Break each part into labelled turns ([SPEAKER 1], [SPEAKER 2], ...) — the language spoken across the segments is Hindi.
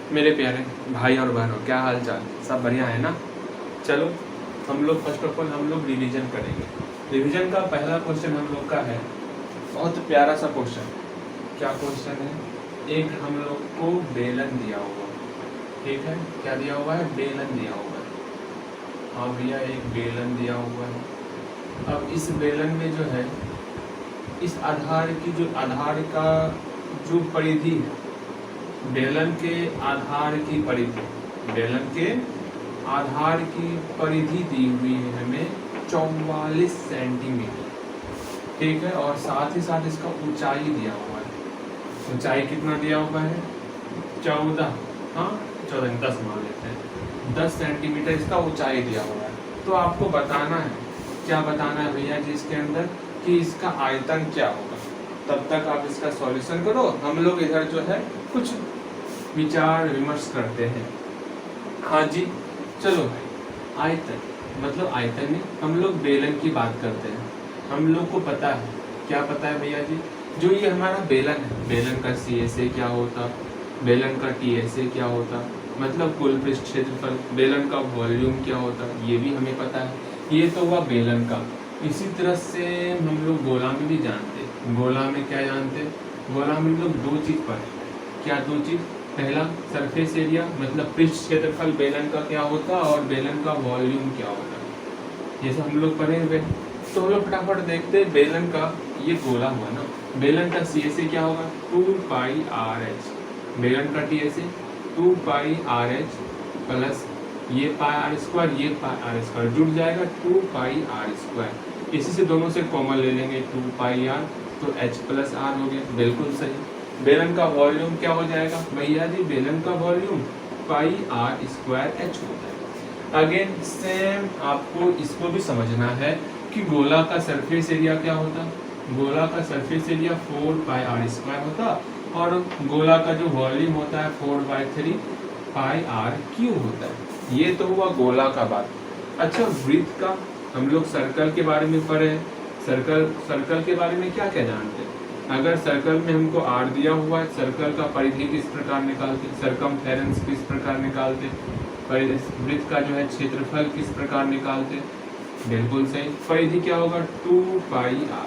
[SPEAKER 1] मेरे प्यारे भाई और बहनों, क्या हाल चाल, सब बढ़िया है ना। चलो हम लोग फर्स्ट ऑफ ऑल हम लोग रिवीजन करेंगे। रिवीजन का पहला क्वेश्चन हम लोग का है बहुत प्यारा सा क्वेश्चन। क्या क्वेश्चन है? एक हम लोग को बेलन दिया हुआ, ठीक है, क्या दिया हुआ है? बेलन दिया हुआ है। हाँ भैया, एक बेलन दिया हुआ है। अब इस बेलन में जो है, इस आधार की जो आधार का जो परिधि है, बेलन के आधार की परिधि, बेलन के आधार की परिधि दी हुई है हमें 44 सेंटीमीटर, ठीक है। और साथ ही साथ इसका ऊंचाई दिया हुआ है। ऊंचाई कितना दिया हुआ है? 14, हाँ 14, 10 मान लेते हैं, 10 सेंटीमीटर इसका ऊंचाई दिया हुआ है। तो आपको बताना है, क्या बताना है भैया जी इसके अंदर, कि इसका आयतन क्या होगा। तब तक आप इसका सॉल्यूशन करो, हम लोग इधर जो है कुछ विचार विमर्श करते हैं। हाँ जी, चलो भाई। आयतन मतलब आयतन में हम लोग बेलन की बात करते हैं। हम लोग को पता है, क्या पता है भैया जी, जो ये हमारा बेलन है, बेलन का CSA क्या होता, बेलन का TSA क्या होता, मतलब कुल पृष्ठ क्षेत्रफल, बेलन का वॉल्यूम क्या होता, ये भी हमें पता है। ये तो हुआ बेलन का। इसी तरह से हम लोग गोला में भी जानते हैं। गोला में क्या जानते हैं? गोला में हम लोग दो चीज़ पढ़े। क्या दो चीज़? पहला सरफेस एरिया, मतलब पृष्ठ क्षेत्रफल बेलन का क्या होता और बेलन का वॉल्यूम क्या होता, ये सब हम लोग पढ़े हुए। तो हम लोग फटाफट देखते हैं। बेलन का ये गोला हुआ ना, बेलन का CSA क्या होगा? 2πRH। बेलन का TSA 2πRH प्लस ये πr², ये πr², जुड़ जाएगा 2πr²। इसी से दोनों से कॉमन ले लेंगे 2πr, तो H प्लस R हो गया, बिल्कुल सही। बेलन का वॉल्यूम क्या हो जाएगा भैया जी? बेलन का वॉल्यूम πr²H होता है। अगेन सेम आपको इसको भी समझना है कि गोला का सरफेस एरिया क्या होता? गोला का सरफेस एरिया 4πr² होता, और गोला का जो वॉल्यूम होता है 4/3πr³ होता है। ये तो हुआ गोला का बात। अच्छा, वृत्त का हम लोग सर्कल के बारे में पढ़े। सर्कल के बारे में क्या क्या जानते हैं? अगर सर्कल में हमको R दिया हुआ है, सर्कल का परिधि किस प्रकार निकालते, सरकमफेरेंस किस प्रकार निकालते, वृत्त का जो है क्षेत्रफल किस प्रकार निकालते, बिल्कुल सही। परिधि क्या होगा? 2πr।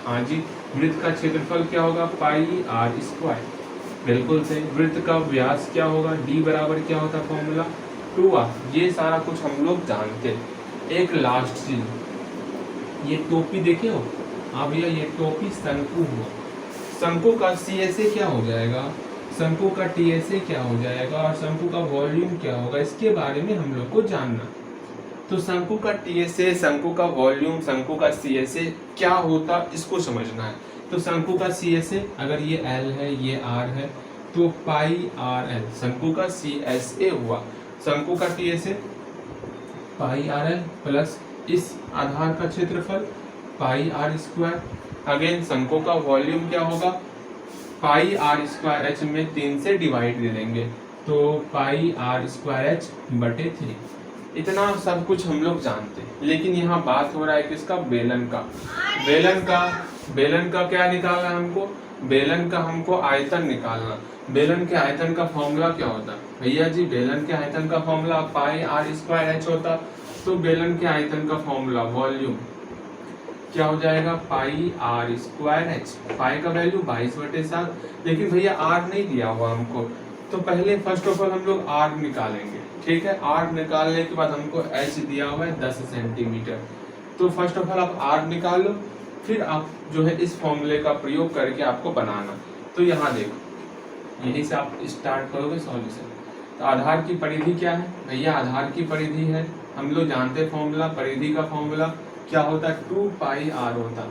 [SPEAKER 1] हाँ जी, वृत्त का क्षेत्रफल क्या होगा? πr², बिल्कुल सही। वृत्त का व्यास क्या होगा? D बराबर क्या होता फॉर्मूला? 2r। ये सारा कुछ हम लोग जानते हैं। एक लास्ट चीज, ये टोपी देखे हो? हाँ भैया, ये टोपी शंकु हुआ। शंकु का CSA क्या हो जाएगा, शंकु का TSA क्या हो जाएगा, और शंकु का वॉल्यूम क्या होगा, इसके बारे में हम लोग को जानना। तो शंकु का TSA, शंकु का वॉल्यूम, शंकु का CSA क्या होता, इसको समझना है। तो शंकु का CSA, अगर ये L है, ये R है, तो πRL शंकु का CSA हुआ। शंकु का TSA πRL प्लस इस आधार का क्षेत्रफल πr²। अगेन शंकु का वॉल्यूम क्या होगा? πr²H में 3 से डिवाइड दे देंगे, तो πr²H बटे 3। इतना सब कुछ हम लोग जानते हैं, लेकिन यहाँ बात हो रहा है किसका? बेलन का। बेलन का क्या निकालना है हमको? बेलन का हमको आयतन निकालना। बेलन के आयतन का फॉर्मूला क्या होता भैया जी? बेलन के आयतन का फॉर्मूला πr²H होता। तो बेलन के आयतन का फॉर्मूला वॉल्यूम क्या हो जाएगा? πr²H। पाई का वैल्यू 22/7, लेकिन भैया R नहीं दिया हुआ हमको, तो पहले फर्स्ट ऑफ ऑल हम लोग R निकालेंगे, ठीक है। R निकालने के बाद हमको H दिया हुआ है 10 सेंटीमीटर। तो फर्स्ट ऑफ ऑल आप R निकाल लो, फिर आप जो है इस फॉर्मूले का प्रयोग करके आपको बनाना। तो यहाँ देखो, यहीं से आप स्टार्ट करोगे सॉल्यूशन। तो आधार की परिधि क्या है भैया? आधार की परिधि है, हम लोग जानते हैं फॉर्मूला, परिधि का फॉर्मूला क्या होता है? 2πr होता।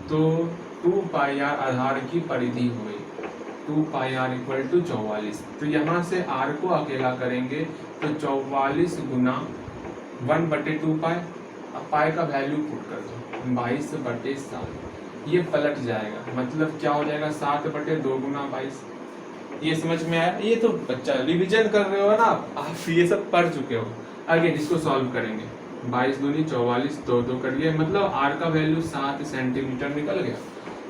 [SPEAKER 1] तो 2πr आधार की परिधि हुई, 2πr = 44। तो यहाँ से R को अकेला करेंगे तो 44 गुना 1/2π। अब पाई का वैल्यू पुट कर दो, 22/7। ये पलट जाएगा, मतलब क्या हो जाएगा? 7/2 गुना 22। ये समझ में आया? ये तो बच्चा रिवीजन कर रहे हो ना आप ये सब पढ़ चुके हो। आगे इसको सॉल्व करेंगे। 22 दूनी 44, 2 करिए, मतलब R का वैल्यू 7 सेंटीमीटर निकल गया।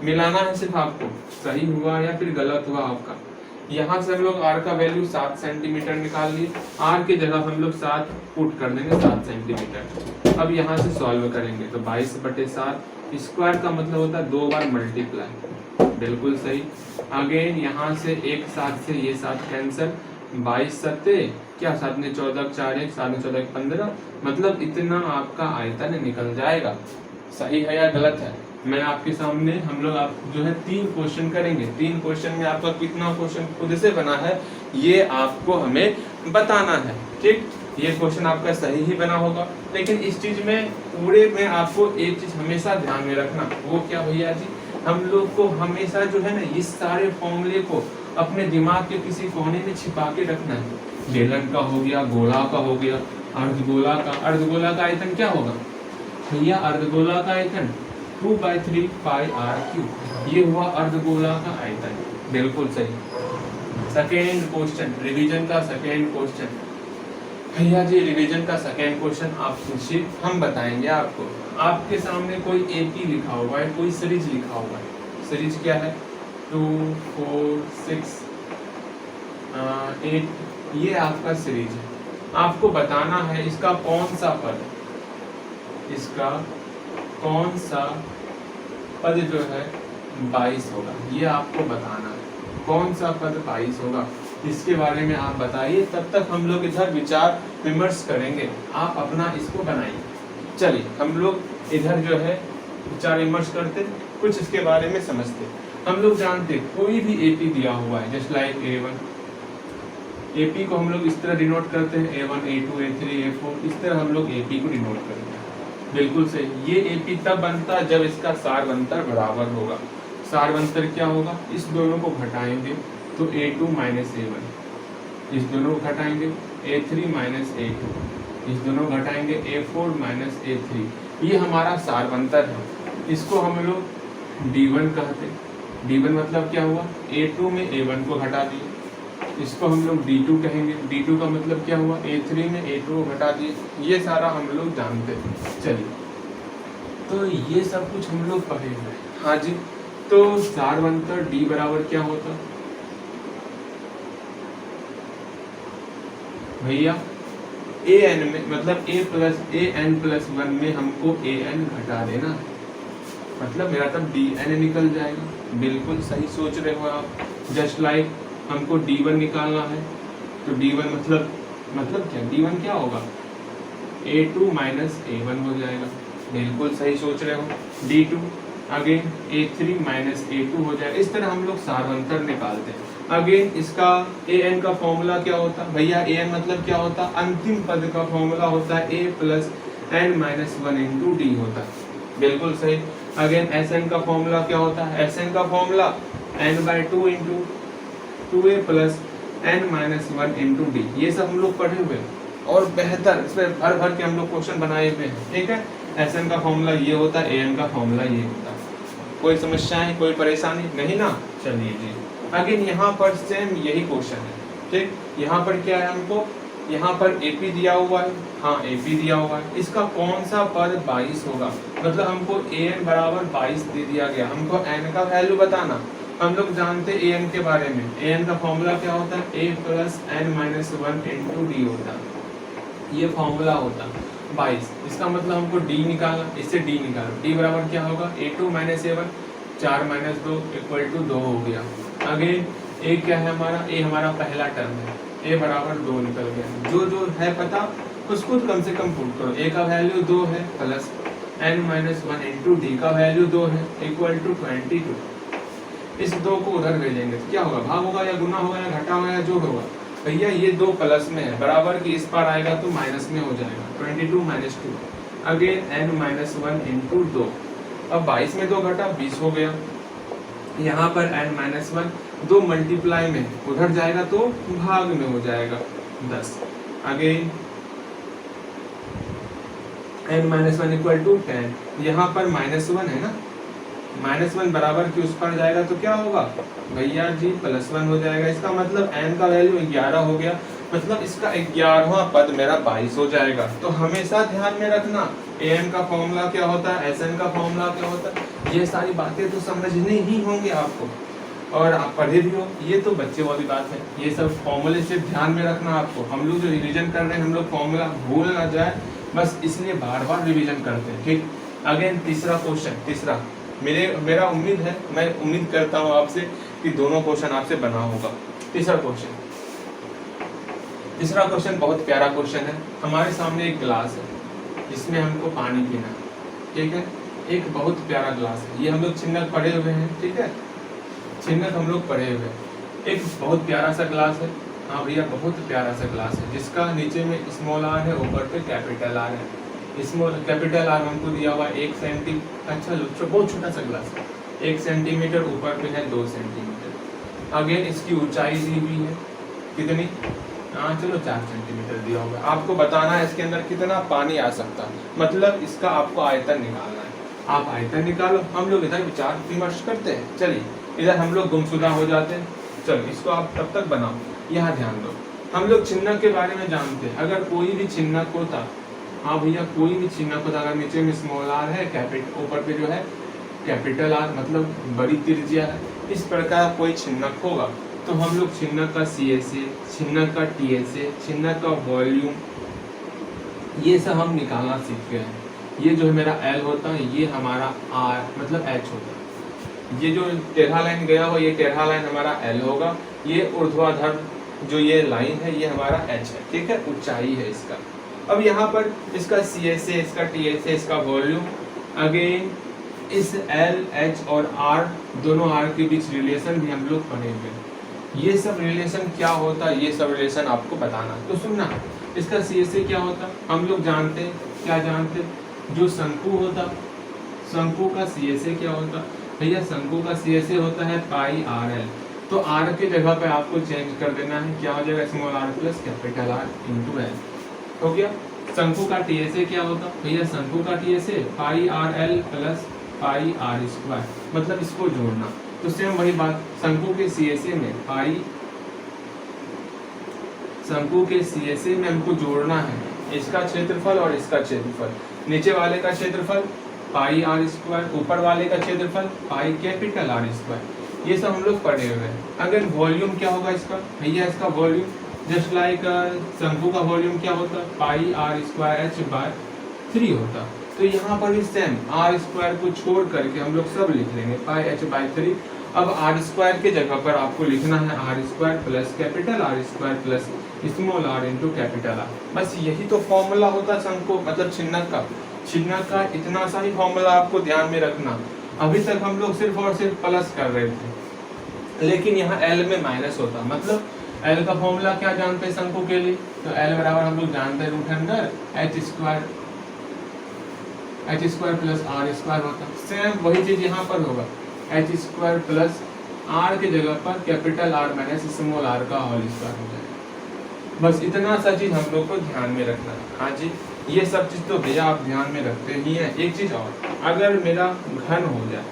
[SPEAKER 1] मिलाना है सिर्फ आपको, सही हुआ या फिर गलत हुआ आपका। यहाँ से हम लोग r का वैल्यू 7 सेंटीमीटर निकाल लिए, r की जगह हम लोग 7 पुट कर देंगे, 7 सेंटीमीटर। अब यहाँ से सॉल्व करेंगे तो 22/7 स्क्वायर का मतलब होता है 2 बार मल्टीप्लाई, बिल्कुल सही। अगेन यहाँ से एक 7 से ये 7 कैंसिल, 22 सत्ते क्या 7 ने 14 4 1 7 ने 14 15, मतलब इतना आपका आयतन निकल जाएगा। सही है या गलत है? मैं आपके सामने हम लोग आप जो है 3 क्वेश्चन करेंगे, 3 क्वेश्चन में आपका कितना क्वेश्चन खुद से बना है ये आपको हमें बताना है, ठीक। ये क्वेश्चन आपका सही ही बना होगा, लेकिन इस चीज में पूरे में आपको एक चीज हमेशा ध्यान में रखना, वो क्या भैया जी, हम लोग को हमेशा जो है ना इस सारे फॉर्मूले को अपने दिमाग के किसी कोने में छिपा के रखना है। बेलन का हो गया, गोला का हो गया, अर्धगोला का आयतन क्या होगा भैया, अर्धगोला का आयतन 2/3 पाई r³, ये हुआ अर्धगोला का आयतन, बिल्कुल सही। सेकेंड क्वेश्चन, रिवीजन का सेकेंड क्वेश्चन, भैया जी रिवीजन का सेकेंड क्वेश्चन आप पूछिए, हम बताएंगे आपको। आपके सामने कोई AP लिखा हुआ है, कोई सीरीज लिखा हुआ है, सीरीज क्या है 2 4 6 8, ये आपका सीरीज है। आपको बताना है इसका कौन सा पद, इसका कौन सा पद जो है 22 होगा, ये आपको बताना है कौन सा पद 22 होगा, इसके बारे में आप बताइए। तब तक हम लोग इधर विचार विमर्श करेंगे, आप अपना इसको बनाइए। चलिए हम लोग इधर जो है विचार विमर्श करते, कुछ इसके बारे में समझते। हम लोग जानते कोई भी AP दिया हुआ है, जस्ट लाइक A1, AP को हम लोग इस तरह डिनोट करते हैं A1 A2 A3 A4, इस तरह हम लोग AP को डिनोट करते हैं, बिल्कुल सही। ये AP तब बनता जब इसका सारवंतर बराबर होगा। सारवंतर क्या होगा, इस दोनों को घटाएंगे तो A2 माइनस A1, इस दोनों को घटाएंगे A3 माइनस A2, इस दोनों को घटाएंगे A4 माइनस A3, ये हमारा सारवंतर है। इसको हम लोग D1 कहते। D1 मतलब क्या हुआ, A2 में A1 को घटा दिए, इसको हम लोग D2 कहेंगे। D2 का मतलब क्या हुआ, A3 में A2 को घटा दिए, ये सारा हम लोग जानते हैं। चलिए तो ये सब कुछ हम लोग पढ़े हुए हैं। हाँ जी, तो सारवंतर D बराबर क्या होता भैया, AN में मतलब AN+1 में हमको AN घटा देना, मतलब मेरा तब DN निकल जाएगा, बिल्कुल सही सोच रहे हो आप। जस्ट लाइक हमको D1 निकालना है, तो D1 मतलब क्या, D1 क्या होगा A2 माइनस A1 हो जाएगा, बिल्कुल सही सोच रहे हो। D2 again A3 minus A2 हो जाएगा। इस तरह हम लोग सारवंतर निकालते हैं। अगेन इसका AN का फॉर्मूला क्या होता है भैया, AN मतलब क्या होता है, अंतिम पद का फॉर्मूला होता है A+n-1 इंटू D होता है, बिल्कुल सही। अगेन SN का फॉर्मूला क्या होता है, SN का formula n/2 into 2a+n-1 into D, ये सब हम लोग पढ़े हुए और बेहतर इसमें भर के हम लोग क्वेश्चन बनाए हुए हैं, ठीक है। SN का फॉर्मूला ये होता है, AN का फॉर्मूला ये होता है। कोई समस्याएं, कोई परेशानी नहीं ना, चलिए जी। अगेन यहाँ पर सेम यही क्वेश्चन है, ठीक। यहाँ पर क्या है, हमको यहाँ पर AP दिया हुआ है, हाँ AP दिया हुआ है, इसका कौन सा पद 22 होगा, मतलब हमको AN बराबर 22 दे दिया गया, हमको N का वैल्यू बताना। हम लोग जानते हैं AN के बारे में, AN का फॉर्मूला क्या होता है, A+n-1 इंटू D होता है, ये फॉर्मूला होता है 22। इसका मतलब हमको D निकालना, इससे D निकालना, D बराबर क्या होगा A2 minus A1, 4 minus 2 equal to 2 हो गया। अगेन A क्या है हमारा, A हमारा पहला टर्म है, A बराबर 2 निकल गया। जो है पता उसको कम से कम पुट करो। A का वैल्यू 2 है प्लस n-1 इंटू D का वैल्यू 2 है इक्वल टू 22। इस 2 को उधर भेजेंगे तो क्या होगा, भाग होगा या गुना होगा या घटा होगा या जोड़ होगा भैया, ये 2 प्लस में है, बराबर की इस पार आएगा तो माइनस में हो जाएगा, 22 माइनस 2 अगेन n-1 इंटू 2। अब 22 में 2 घटा 20 हो गया। यहाँ पर n-1 2 मल्टीप्लाई में उधर जाएगा तो भाग में हो जाएगा 10। अगेन n-1 इक्वल टू 10, यहाँ पर -1 है ना, -1 बराबर की उस पर जाएगा तो क्या होगा भैया जी +1 हो जाएगा। इसका मतलब n का वैल्यू 11 हो गया, मतलब इसका 11वां पद मेरा 22 हो जाएगा। तो हमेशा ध्यान में रखना an का फॉर्मूला क्या होता है, SN का फॉर्मूला क्या होता है, ये सारी बातें तो समझनी ही होंगी आपको। और आप पढ़े भी हो, ये तो बच्चे वाली बात है। ये सब फॉर्मूले से ध्यान में रखना आपको। हम लोग जो रिवीजन कर रहे हैं हम लोग फॉर्मूला भूल ना जाए, बस इसलिए बार बार रिवीजन करते हैं, ठीक। अगेन तीसरा क्वेश्चन, तीसरा मेरा उम्मीद है, मैं उम्मीद करता हूँ आपसे कि दोनों क्वेश्चन आपसे बना होगा। तीसरा क्वेश्चन बहुत प्यारा क्वेश्चन है। हमारे सामने एक गिलास है जिसमें हमको पानी पीना है, ठीक है। एक बहुत प्यारा ग्लास है, ये हम लोग चिन्हक पढ़े हुए हैं, ठीक है, चिन्हक हम लोग पढ़े हुए हैं। एक बहुत प्यारा सा ग्लास है, हाँ भैया बहुत प्यारा सा ग्लास है, जिसका नीचे में स्मॉल आर है, ऊपर पे कैपिटल आर है। स्मॉल कैपिटल आर हमको दिया हुआ 1 सेंटीमीटर, अच्छा बहुत छोटा सा ग्लास है, 1 सेंटीमीटर, ऊपर पे है 2 सेंटीमीटर। अगेन इसकी ऊंचाई दी हुई है कितनी, हाँ चलो 4 सेंटीमीटर दिया होगा। आपको बताना है इसके अंदर कितना पानी आ सकता है, मतलब इसका आपको आयतन निकालना है। आप आयतन निकालो, हम लोग इधर विचार विमर्श करते हैं। चलिए इधर हम लोग गुमशुदा हो जाते हैं। चलो इसको आप तब तक बनाओ, यहाँ ध्यान दो। हम लोग चिन्हक के बारे में जानते हैं, अगर कोई भी चिन्हक होता, हाँ भैया कोई भी चिन्हक होता, अगर नीचे में स्मॉल आर है, ऊपर पे जो है कैपिटल आर, मतलब बड़ी त्रिज्या है, इस प्रकार कोई चिन्हक होगा तो हम लोग चिन्हक का CSA, चिन्हक का TSA, चिन्हक का वॉल्यूम, ये सब हम निकालना सीख गए हैं। ये जो है मेरा L होता है, ये हमारा R मतलब H होता है। ये जो टेढ़ा लाइन गया हो, ये टेढ़ा लाइन हमारा L होगा। ये ऊर्ध्वाधर जो ये लाइन है ये हमारा H है, ठीक है, ऊंचाई है इसका। अब यहाँ पर इसका CSA, इसका TSA, इसका वॉल्यूम, अगेन इस L, H और R, दोनों R के बीच रिलेशन भी हम लोग पढ़े हुए हैं। ये सब रिलेशन क्या होता है, ये सब रिलेशन आपको बताना। तो सुनना, इसका CSA क्या होता, हम लोग जानते हैं, क्या जानते, जो शंकु होता, शंकु का CSA क्या होता भैया, शंकु का CSA होता है पाई RL। तो R के जगह पे आपको चेंज कर देना है, क्या हो जाएगा, small r plus capital R into L, हो गया। शंकु का TSA क्या होता भैया, शंकु का TSA पाई RL plus pi R square, मतलब इसको जोड़ना। तो सेम वही बात, शंकु के CSA में शंकु के CSA में हमको जोड़ना है इसका क्षेत्रफल और इसका क्षेत्रफल। नीचे वाले का क्षेत्रफल पाई R स्क्वायर, ऊपर वाले का क्षेत्रफल पाई कैपिटल R स्क्वायर। ये सब हम लोग पढ़े हुए हैं। अगर वॉल्यूम क्या होगा इसका भैया, इसका वॉल्यूम जस्ट लाइक शंकु का वॉल्यूम क्या होता, पाई R स्क्वायर H/3 होता। तो यहाँ पर भी सेम R स्क्वायर को छोड़ करके हम लोग सब लिख लेंगे पाई H/3। अब R स्क्वायर के जगह पर आपको लिखना है R square plus capital R square plus small r into capital R। बस यही तो फॉर्मूला होता है शंकु मतलब चिन्हक का इतना सा ही फॉर्मूला आपको ध्यान में रखना। अभी तक हम लोग सिर्फ और सिर्फ प्लस कर रहे थे, लेकिन यहाँ L में माइनस होता, मतलब L का फॉर्मूला क्या जानते हैं शंकु के लिए, तो L बराबर हम लोग जानते हैं root under H square plus R square होता। सेम वही चीज यहाँ पर होगा, H स्क्वायर प्लस R के जगह पर capital R minus small r का होल स्क्वायर हो जाएगा। बस इतना सा चीज हम लोग को ध्यान में रखना है। हाँ जी, ये सब चीज तो भैया आप ध्यान में रखते ही हैं। एक चीज और, अगर मेरा घन हो जाए,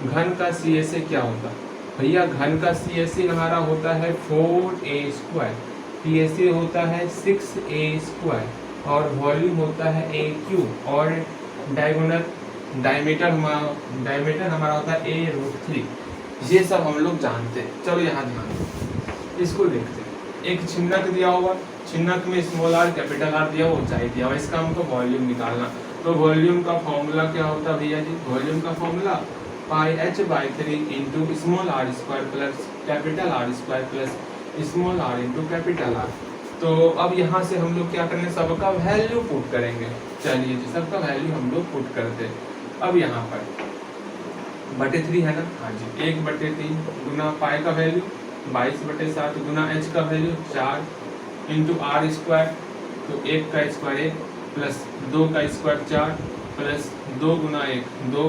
[SPEAKER 1] घन का CSA क्या होता भैया, घन का CSA हमारा होता है 4a स्क्वायर, TSA होता है 6a स्क्वायर और वॉल्यूम होता है AQ और डायमीटर हमारा होता है a√3। ये सब हम लोग जानते हैं। चलो यहाँ ध्यान दो, इसको देखते हैं। एक चिन्हक दिया हुआ, चिन्हक में स्मॉल r कैपिटल R दिया हुआ, ऊंचाई दिया हुआ, इसका हमको वॉल्यूम निकालना। तो वॉल्यूम का फॉर्मूला क्या होता है भैया जी, वॉल्यूम का फॉर्मूला पाई H/3 into small r square plus capital R square plus small r into capital R। तो अब यहाँ से हम लोग क्या करेंगे, सबका वैल्यू पुट करेंगे। चलिए जी, सबका वैल्यू हम लोग पुट करते हैं। अब यहाँ पर बटे 3 है ना, हाँ जी, 1/3 गुना पाई का वैल्यू 22/7 गुना H का वैल्यू 4 इंटू R स्क्वायर, तो 1 का स्क्वायर 1 प्लस 2 का स्क्वायर 4 प्लस 2 गुना 1 2,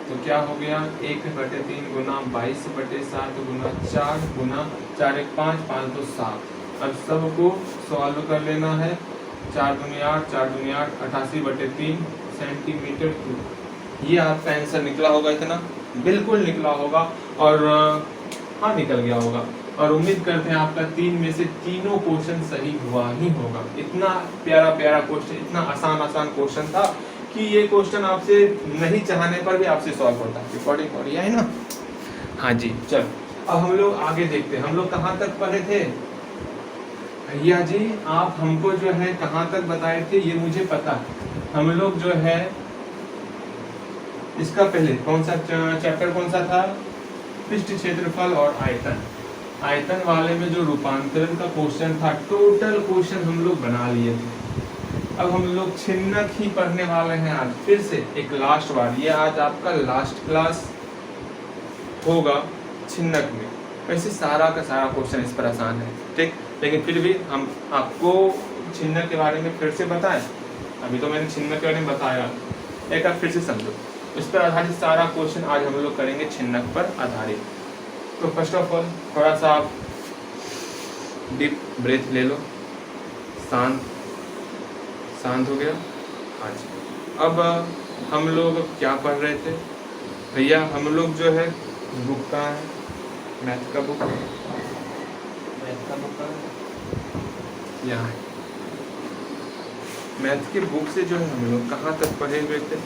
[SPEAKER 1] तो क्या हो गया 1/3 गुना 22/7 गुना 4 गुना 4 1 5 5 2 7। अब सबको सॉल्व कर लेना है, 4 दूनी 8 4 दूनी 8 88/3 सेंटीमीटर क्यूब। ये आपका आंसर निकला होगा, इतना बिल्कुल निकला होगा और हाँ निकल गया होगा। और उम्मीद करते हैं आपका 3 में से तीनों क्वेश्चन सही हुआ ही होगा। इतना प्यारा प्यारा क्वेश्चन, इतना आसान क्वेश्चन था कि ये क्वेश्चन आपसे नहीं चाहने पर भी आपसे सॉल्व होता है। रिकॉर्डिंग हो रही है ना, हाँ जी। चलो अब हम लोग आगे देखते हैं, हम लोग कहाँ तक पढ़े थे भैया जी? आप हमको जो है कहाँ तक बताए थे ये मुझे पता है। हम लोग जो है इसका पहले कौन सा चैप्टर कौन सा था? पृष्ठ क्षेत्रफल और आयतन। आयतन वाले में जो रूपांतरण का क्वेश्चन था, टोटल क्वेश्चन हम लोग बना लिए थे। अब हम लोग छिन्नक ही पढ़ने वाले हैं आज फिर से एक लास्ट बार। ये आज आपका लास्ट क्लास होगा छिन्नक में। वैसे सारा का सारा क्वेश्चन इस पर आसान है, ठीक, लेकिन फिर भी हम आपको छिन्नक के बारे में फिर से बताएं। अभी तो मैंने छिन्नक के बारे में बताया, एक बार फिर से समझो। इस पर आधारित सारा क्वेश्चन आज हम लोग करेंगे छिन्नक पर आधारित। तो फर्स्ट ऑफ ऑल थोड़ा सा आप डीप ब्रेथ ले लो, शांत हो गया आज। अब हम लोग क्या पढ़ रहे थे भैया? हम लोग जो है बुक का है, मैथ का बुक यहाँ है। मैथ के बुक से जो है हम लोग कहाँ तक पढ़े हुए थे?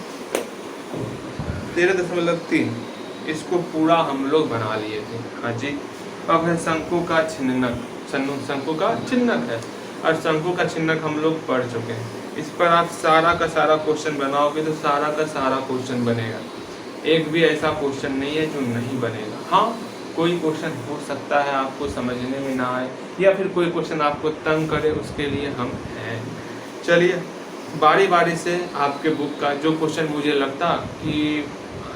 [SPEAKER 1] 13.3 इसको पूरा हम लोग बना लिए थे। हाँ जी। अब है शंकु का छिन्नक। शंकु का छिन्नक है और शंकु का छिन्नक हम लोग पढ़ चुके हैं। इस पर आप सारा का सारा क्वेश्चन बनाओगे तो सारा का सारा क्वेश्चन बनेगा। एक भी ऐसा क्वेश्चन नहीं है जो नहीं बनेगा। हाँ, कोई क्वेश्चन हो सकता है आपको समझने में ना आए या फिर कोई क्वेश्चन आपको तंग करे, उसके लिए हम हैं। चलिए बारी बारी से आपके बुक का जो क्वेश्चन मुझे लगता कि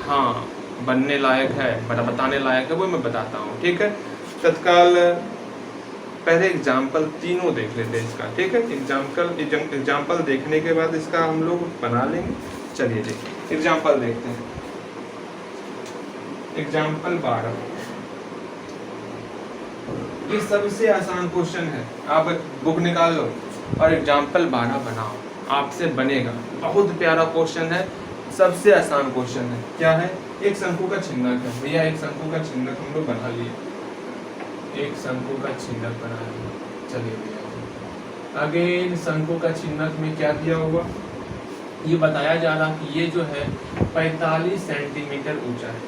[SPEAKER 1] हाँ बनने लायक है, बताने लायक है, वो मैं बताता हूँ, ठीक है। तत्काल पहले एग्जाम्पल तीनों देख लेते हैं इसका, ठीक है। एग्जाम्पल देखने के बाद इसका हम लोग बना लेंगे। चलिए जी एग्जाम्पल देखते हैं। एग्जाम्पल 12 ये सबसे आसान क्वेश्चन है। आप बुक निकाल लो और एग्जाम्पल 12 बनाओ, आपसे बनेगा। बहुत प्यारा क्वेश्चन है, सबसे आसान क्वेश्चन है। क्या है? एक शंकु का छिन्नक है भैया। एक शंकु का छिन्नक हम लोग बना लिए। एक शंकु का छिन्नक बना लिया। चलिए भैया अगेन शंकु का छिन्नक में क्या दिया होगा? ये बताया जा रहा कि ये जो है 45 सेंटीमीटर ऊंचा है।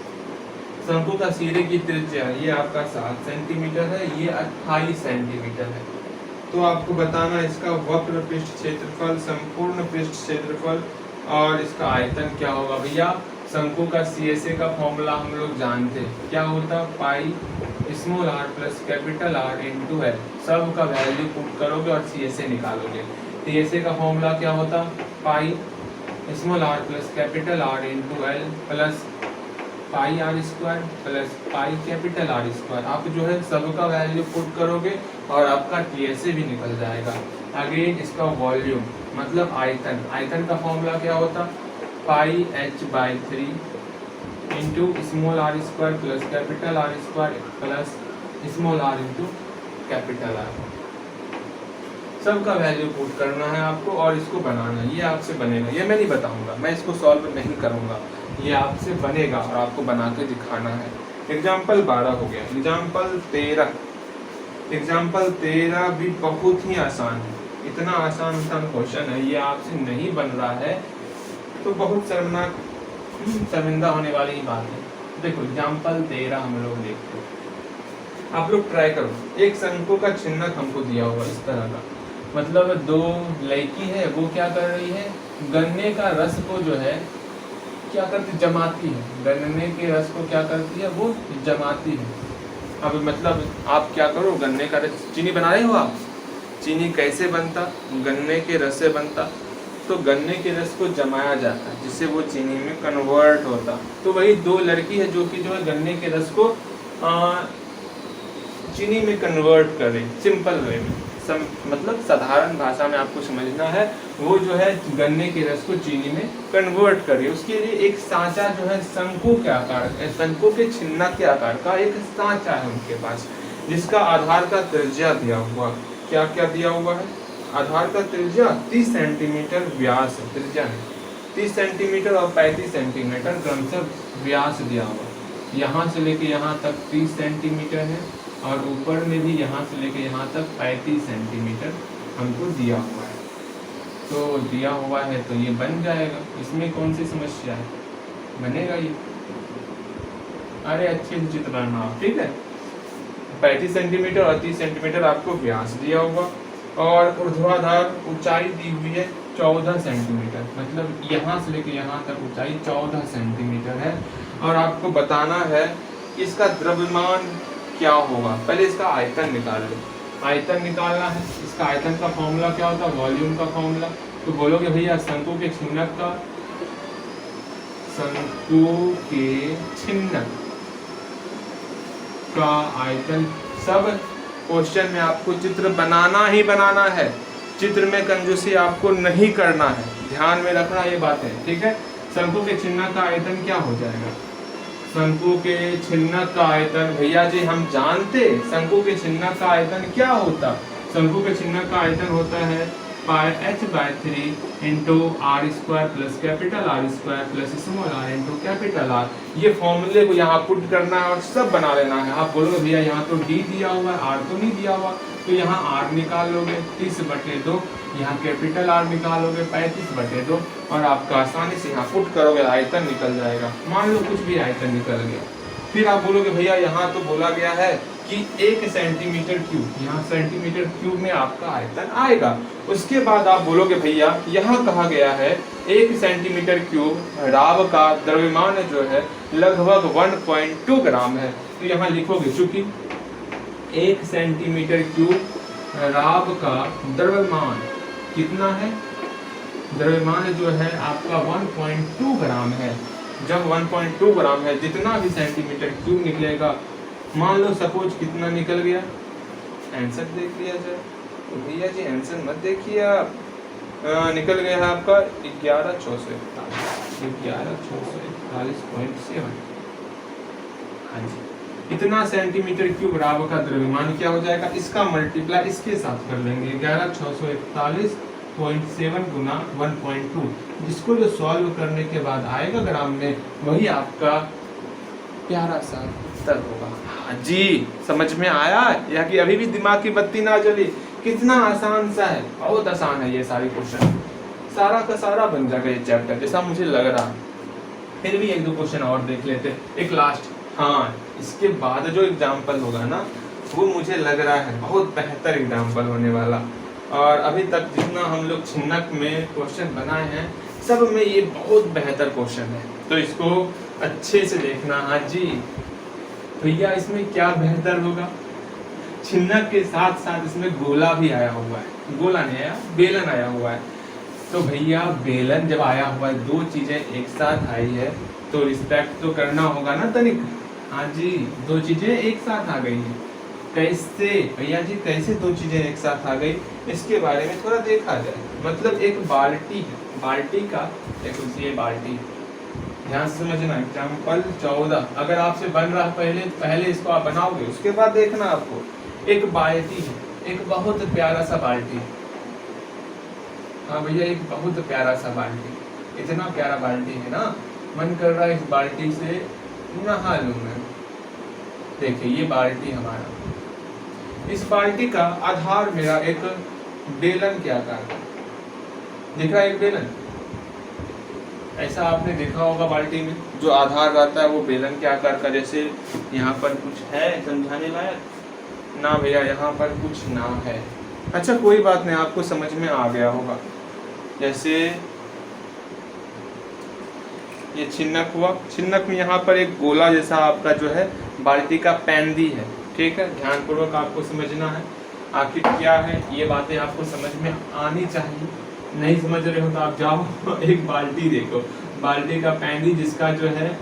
[SPEAKER 1] शंकु का सिरे की त्रिज्या ये आपका 7 सेंटीमीटर है, ये 28 सेंटीमीटर है। तो आपको बताना इसका वक्र पृष्ठ क्षेत्रफल, संपूर्ण पृष्ठ क्षेत्रफल और इसका आयतन क्या होगा भैया। शंकु का CSA का फॉर्मूला हम लोग जानते हैं, क्या होता? Pi small r plus capital R into L. सब का वैल्यू पुट करोगे और CSA निकालोगे। CSA का फॉर्मूला क्या होता? Pi small r plus capital R into l plus pi r square plus pi capital R square. आप जो है सबका वैल्यू पुट करोगे और आपका TSA भी निकल जाएगा। अगेन इसका वॉल्यूम मतलब आयतन। आयतन का फॉर्मूला क्या होता? पाई h/3 into small r square plus capital R square plus small r into capital R। सबका वैल्यू पुट करना है आपको और इसको बनाना है। ये आपसे बनेगा, ये मैं नहीं बताऊंगा, मैं इसको सॉल्व नहीं करूंगा, ये आपसे बनेगा और आपको बना के दिखाना है। एग्जाम्पल 12 हो गया। एग्जाम्पल 13। एग्जाम्पल 13 भी बहुत ही आसान है। इतना आसान क्वेश्चन है, ये आपसे नहीं बन रहा है तो बहुत शर्मिंदा होने वाली ही बात है। देखो एग्जाम्पल 13 हम लोग देखते हैं। आप लोग ट्राई करो। एक शंकु का छिन्नक हमको दिया हुआ इस तरह का, मतलब दो लड़की है, वो क्या कर रही है? गन्ने का रस को जो है क्या करती? जमाती है। गन्ने के रस को क्या करती है? वो जमाती है। अब मतलब आप क्या करो, गन्ने का रस, चीनी बना रहे हो आप, चीनी कैसे बनता? गन्ने के रस से बनता। तो गन्ने के रस को जमाया जाता है जिससे वो चीनी में कन्वर्ट होता। तो वही दो लड़की है जो कि जो है गन्ने के रस को चीनी में कन्वर्ट कर रही, सिंपल वे में, मतलब साधारण भाषा में आपको समझना है। वो जो है गन्ने के रस को चीनी में कन्वर्ट कर रही है। उसके लिए एक सांचा जो है शंकु के आकार, शंकु के छिन्नक के आकार का एक सांचा है उनके पास, जिसका आधार का त्रिज्या दिया हुआ। क्या क्या दिया हुआ है? आधार का त्रिज्या 30 सेंटीमीटर व्यास, त्रिज्या है 30 सेंटीमीटर और 35 सेंटीमीटर क्रमशः व्यास दिया हुआ। यहाँ से लेके यहाँ तक 30 सेंटीमीटर है और ऊपर में भी यहाँ से लेके यहाँ तक 35 सेंटीमीटर हमको दिया हुआ है। तो दिया हुआ है तो ये बन जाएगा, इसमें कौन सी समस्या है? बनेगा ये। अरे अच्छे से चित्र बनाना, ठीक है। 35 सेंटीमीटर और 30 सेंटीमीटर आपको व्यास दिया होगा, और ऊर्ध्वाधर ऊंचाई दी हुई है 14 सेंटीमीटर, मतलब यहाँ से लेकर यहाँ तक ऊंचाई 14 सेंटीमीटर है। और आपको बताना है इसका द्रव्यमान क्या होगा। पहले इसका आयतन निकाल लो, आयतन निकालना है। इसका आयतन का फॉर्मूला क्या होता है, वॉल्यूम का फॉर्मूला। तो बोलोगे भैया शंकु के छिन्नक का आयतन। सब क्वेश्चन में आपको चित्र बनाना ही बनाना है, चित्र में कंजूसी आपको नहीं करना है, ध्यान में रखना ये बातें, ठीक है। शंकु के छिन्नक का आयतन क्या हो जाएगा, शंकु के छिन्नक का आयतन, भैया जी हम जानते शंकु के छिन्नक का आयतन क्या होता। शंकु के छिन्नक का आयतन होता है pi h/3 into R square plus capital R square plus small R into capital R. ये फॉर्मूले को यहाँ पुट करना है और सब बना लेना है। आप बोलोगे भैया यहाँ तो d दिया हुआ है, r तो नहीं दिया हुआ, तो यहाँ r निकाल लोगे 30/2, यहाँ कैपिटल R निकालोगे 35/2, और आपका आसानी से यहाँ पुट करोगे आयतन निकल जाएगा। मान लो कुछ भी आयतन निकल गया, फिर आप बोलोगे भैया यहाँ तो बोला गया है कि 1 सेंटीमीटर क्यूब, यहाँ सेंटीमीटर क्यूब में आपका आयतन आएगा। उसके बाद आप बोलोगे भैया यहाँ कहा गया है 1 सेंटीमीटर क्यूब राव का द्रव्यमान जो है लगभग 1.2 ग्राम है। तो यहाँ लिखोगे चूंकि 1 सेंटीमीटर क्यूब राव का द्रव्यमान कितना है, द्रव्यमान जो है आपका 1.2 ग्राम है। जब 1.2 ग्राम है, जितना भी सेंटीमीटर क्यूब निकलेगा, मान लो सपोज कितना निकल गया, आंसर देख लिया जाए। तो भैया जी आंसर मत देखिए आप, निकल गया है आपका 11,641.7। हाँ जी, इतना सेंटीमीटर क्यूब राव का द्रव्यमान क्या हो जाएगा, इसका मल्टीप्लाई इसके साथ कर लेंगे 11,641.7 गुना 1.2, जिसको जो सॉल्व करने के बाद आएगा ग्राम में, वही आपका प्यारा सा उत्तर होगा। हाँ जी, समझ में आया या कि अभी भी दिमाग की बत्ती ना जली। कितना आसान सा है, बहुत आसान है ये सारे क्वेश्चन, सारा का सारा बन जाएगा ये चैप्टर जैसा मुझे लग रहा है। फिर भी 1-2 क्वेश्चन और देख लेते, एक लास्ट। हाँ, इसके बाद जो एग्जाम्पल होगा ना, वो मुझे लग रहा है बहुत बेहतर एग्जाम्पल होने वाला। और अभी तक जितना हम लोग छिन्नक में क्वेश्चन बनाए हैं, सब में ये बहुत बेहतर क्वेश्चन है, तो इसको अच्छे से देखना। हाँ जी भैया, इसमें क्या बेहतर होगा, छिन्नक के साथ साथ इसमें गोला भी आया हुआ है, गोला नहीं आया, बेलन आया हुआ है। तो भैया बेलन जब आया हुआ है, 2 चीजें एक साथ आई है, तो रिस्पेक्ट तो करना होगा ना तनिक। हाँ जी, 2 चीजें एक साथ आ गई है। कैसे भैया जी, कैसे 2 चीजें एक साथ आ गई, इसके बारे में थोड़ा देखा जाए। मतलब एक बाल्टी है, बाल्टी का एक ये बाल्टी, ध्यान से समझना। एग्जाम्पल 14 अगर आपसे बन रहा पहले इसको आप बनाओगे, उसके बाद देखना आपको। एक बाल्टी है, एक बहुत प्यारा सा बाल्टी। हाँ भैया, एक बहुत प्यारा सा बाल्टी, इतना प्यारा बाल्टी है ना, मन कर रहा है इस बाल्टी से नहा लूं मैं। देखिए ये बाल्टी हमारा, इस बाल्टी का आधार मेरा एक बेलन के आकार का दिख रहा है, एक बेलन ऐसा आपने देखा होगा बाल्टी में, जो आधार रहता है वो बेलन के आकार का। जैसे यहाँ पर कुछ है समझाने लायक ना भैया, यहाँ पर कुछ ना है। अच्छा कोई बात नहीं, आपको समझ में आ गया होगा। जैसे ये छिन्नक हुआ, छिन्नक में यहाँ पर एक गोला जैसा आपका जो है बाल्टी का पैंदी है, ठीक है। ध्यानपूर्वक आपको समझना है आखिर क्या है, ये बातें आपको समझ में आनी चाहिए। नहीं समझ रहे हो तो आप जाओ एक बाल्टी देखो, बाल्टी का पैंदी जिसका जो है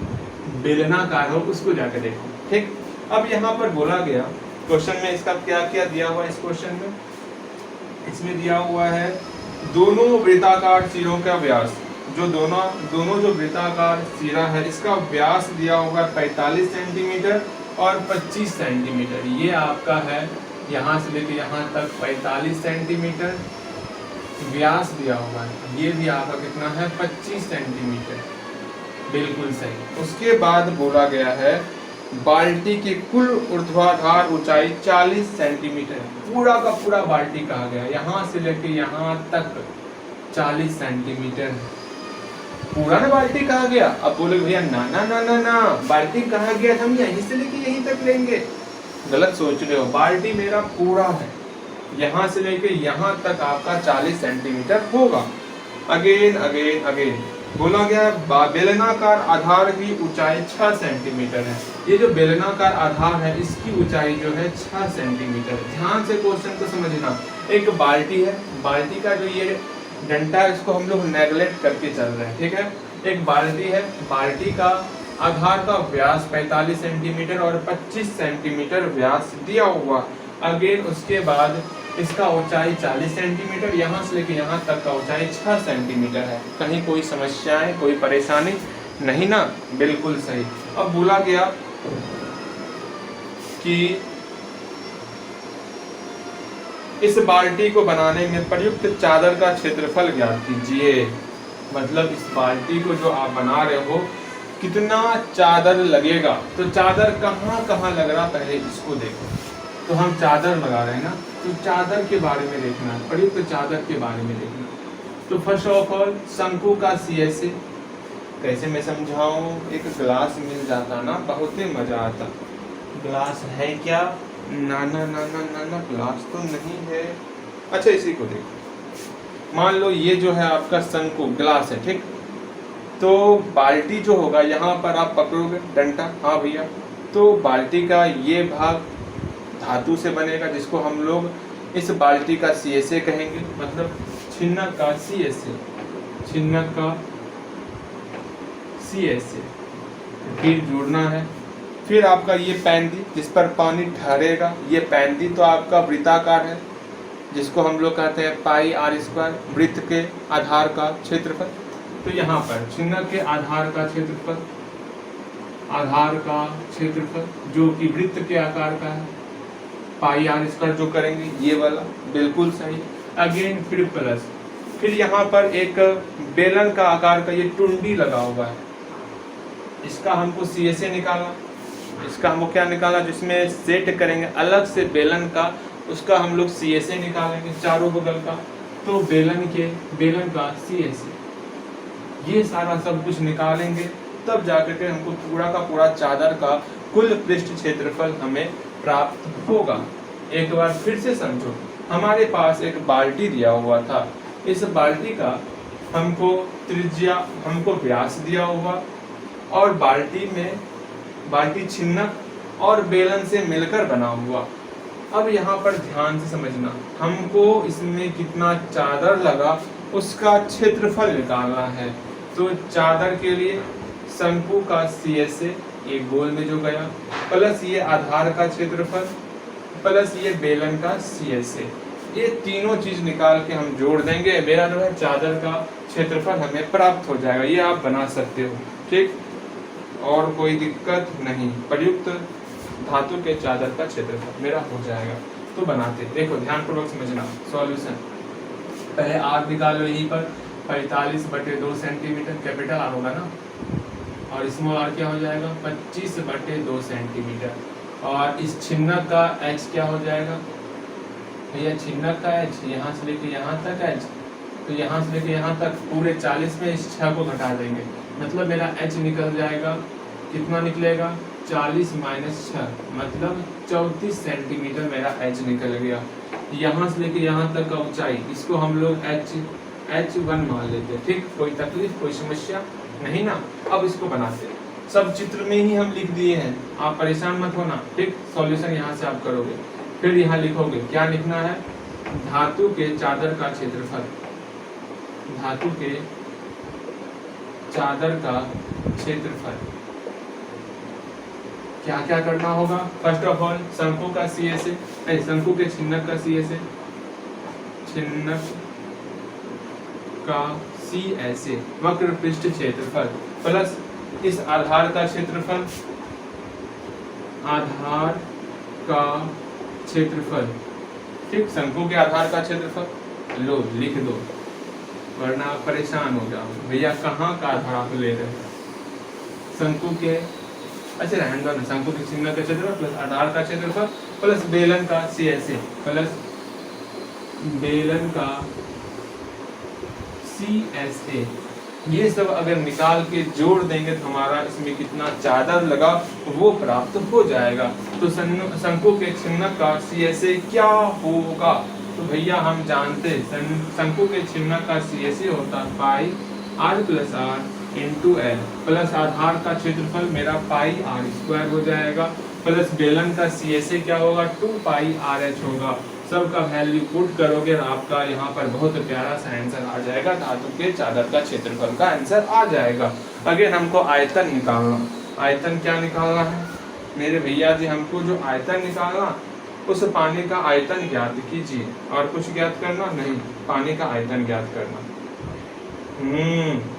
[SPEAKER 1] बेलनाकार हो, उसको जाकर देखो, ठीक। अब यहाँ पर बोला गया क्वेश्चन में, इसका क्या क्या दिया हुआ है इस क्वेश्चन में, इसमें दिया हुआ है दोनों वृत्ताकार सिरों का व्यास, जो दोनों जो वृत्ताकार सिरा है इसका व्यास दिया होगा 45 सेंटीमीटर और 25 सेंटीमीटर। ये आपका है यहाँ से लेकर यहाँ तक 45 सेंटीमीटर व्यास दिया हुआ है, ये भी आपका कितना है 25 सेंटीमीटर, बिल्कुल सही। उसके बाद बोला गया है बाल्टी की कुल ऊर्ध्वाधर ऊंचाई 40 सेंटीमीटर, पूरा का पूरा बाल्टी कहा गया, यहाँ से लेकर यहाँ तक 40 सेंटीमीटर पूरा ना बाल्टी कहा गया। अब बोले भैया ना ना ना ना ना, बाल्टी कहा गया हम यहीं से लेके यहीं तक लेंगे, गलत सोच रहे हो, बाल्टी मेरा पूरा है, यहाँ से लेके यहाँ तक आपका 40 सेंटीमीटर होगा। अगेन अगेन अगेन बोला गया बेलनाकार आधार की ऊंचाई 6 सेंटीमीटर है। ये जो बेलनाकार आधार है इसकी ऊंचाई जो है 6 सेंटीमीटर। ध्यान से क्वेश्चन को समझना। एक बाल्टी है, बाल्टी का जो ये डंडा है इसको हम लोग नेगलेक्ट करके चल रहे हैं, ठीक है। एक बाल्टी है, बाल्टी का आधार का व्यास 45 सेंटीमीटर और 25 सेंटीमीटर व्यास दिया हुआ। अगेन उसके बाद इसका ऊंचाई 40 सेंटीमीटर, यहाँ से लेके यहाँ तक का ऊंचाई 6 सेंटीमीटर है। कहीं कोई समस्याएं, कोई परेशानी नहीं ना? बिल्कुल सही। अब बोला गया कि इस बाल्टी को बनाने में प्रयुक्त चादर का क्षेत्रफल ज्ञात कीजिए। मतलब इस बाल्टी को जो आप बना रहे हो कितना चादर लगेगा, तो चादर कहाँ कहाँ लग रहा पहले इसको देखो। तो हम चादर लगा रहे हैं ना, तो चादर के बारे में देखना है, प्रयुक्त चादर के बारे में देखना। तो फर्स्ट ऑफ ऑल शंकु का CSA कैसे मैं समझाऊं, एक ग्लास मिल जाता ना बहुत ही मजा आता। ग्लास है क्या? ना ना ना ना ना ना, ग्लास तो नहीं है। अच्छा इसी को देखो, मान लो ये जो है आपका शंकु ग्लास है, ठीक। तो बाल्टी जो होगा यहाँ पर आप पकड़ोगे डंडा, हाँ भैया, तो बाल्टी का ये भाग धातु से बनेगा जिसको हम लोग इस बाल्टी का CSA कहेंगे, मतलब छिन्नक का CSA, छिन्नक का CSA। फिर जोड़ना है, फिर आपका ये पैंदी जिस पर पानी ठहरेगा, ये पैंदी तो आपका वृत्ताकार है जिसको हम लोग कहते हैं पाई r², वृत्त के आधार का क्षेत्रफल। तो यहाँ पर छिन्नक के आधार का क्षेत्रफल, आधार का क्षेत्रफल जो कि वृत्त के आकार का है, पाई r² जो करेंगे ये वाला, बिल्कुल सही। अगेन फिर प्लस, फिर यहाँ पर एक बेलन का आकार का ये टुंडी लगा हुआ है, इसका हमको CSA निकाला, इसका हमको क्या निकाला, जिसमें सेट करेंगे अलग से बेलन का, उसका हम लोग CSA निकालेंगे चारों बगल का। तो बेलन का CSA, ये सारा सब कुछ निकालेंगे, तब जाकर के हमको पूरा का पूरा चादर का कुल पृष्ठ क्षेत्रफल हमें प्राप्त होगा। एक बार फिर से समझो, हमारे पास एक बाल्टी दिया हुआ था, इस बाल्टी का हमको त्रिज्या, हमको व्यास दिया हुआ, और बाल्टी छिन्नक और बेलन से मिलकर बना हुआ। अब यहाँ पर ध्यान से समझना, हमको इसमें कितना चादर लगा उसका क्षेत्रफल निकालना है। तो चादर के लिए शंकु का CSA एक गोल में जो गया, प्लस ये आधार का क्षेत्रफल, प्लस ये बेलन का CSA, ये तीनों चीज निकाल के हम जोड़ देंगे, मेरा जो है चादर का क्षेत्रफल हमें प्राप्त हो जाएगा। ये आप बना सकते हो, ठीक, और कोई दिक्कत नहीं। प्रयुक्त धातु के चादर का क्षेत्रफल मेरा हो जाएगा। तो बनाते, देखो ध्यानपूर्वक समझना सॉल्यूशन। पहले R निकालो, यहीं पर 45/2 सेंटीमीटर, कैपिटल R होगा ना, और स्मॉल r क्या हो जाएगा 25/2 सेंटीमीटर। और इस छिन्नक का h क्या हो जाएगा भैया, छिन्नक का h यहाँ से लेके यहाँ तक h, तो यहाँ से लेके यहाँ तक पूरे 40 में इस 6 को घटा देंगे, मतलब मेरा h निकल जाएगा, कितना निकलेगा 40 - 6, मतलब 34 सेंटीमीटर मेरा h निकल गया। यहाँ से लेके यहाँ तक का ऊंचाई, इसको हम लोग h1 मान लेते हैं, ठीक। कोई तकलीफ, कोई समस्या नहीं ना। अब इसको बनाते, सब चित्र में ही हम लिख दिए हैं, आप परेशान मत होना, ठीक। सॉल्यूशन यहाँ से आप करोगे, फिर यहाँ लिखोगे, क्या लिखना है, धातु के चादर का क्षेत्रफल, धातु के चादर का क्षेत्रफल। क्या क्या करना होगा, फर्स्ट ऑफ ऑल शंकु का CSA, शंकु के छिन्नक का CSA, छिन्नक का CSA वक्र पृष्ठ क्षेत्रफल, प्लस इस आधार का क्षेत्रफल, आधार का क्षेत्रफल, ठीक। शंकु के आधार का क्षेत्रफल लो, लिख दो, वरना आप परेशान हो जाओ, भैया कहाँ का आधार आप ले रहे हैं। शंकु के, अच्छा रहने दो ना, शंकु के छिन्नक का क्षेत्रफल प्लस आधार का क्षेत्रफल प्लस बेलन का CSA प्लस बेलन का CSA, ये सब अगर निकाल के जोड़ देंगे तो हमारा इसमें कितना चादर लगा वो प्राप्त हो जाएगा। तो शंकु के छिन्नक का CSA क्या होगा? तो भैया हम जानते शंकु के छिन्नक का CSA होता है pi r plus r into l plus आधार का क्षेत्रफल मेरा पाई r स्क्वायर हो जाएगा प्लस बेलन का CSA क्या होगा 2 पाई RH होगा। सबका वैल्यू पुट करोगे आपका यहाँ पर बहुत प्यारा सा आंसर आ जाएगा, धातु के चादर का क्षेत्रफल का आंसर आ जाएगा। अगेन हमको आयतन निकालना, आयतन क्या निकालना है मेरे भैया जी? हमको जो आयतन निकालना, उस पानी का आयतन ज्ञात कीजिए। और कुछ ज्ञात करना नहीं, पानी का आयतन ज्ञात करना।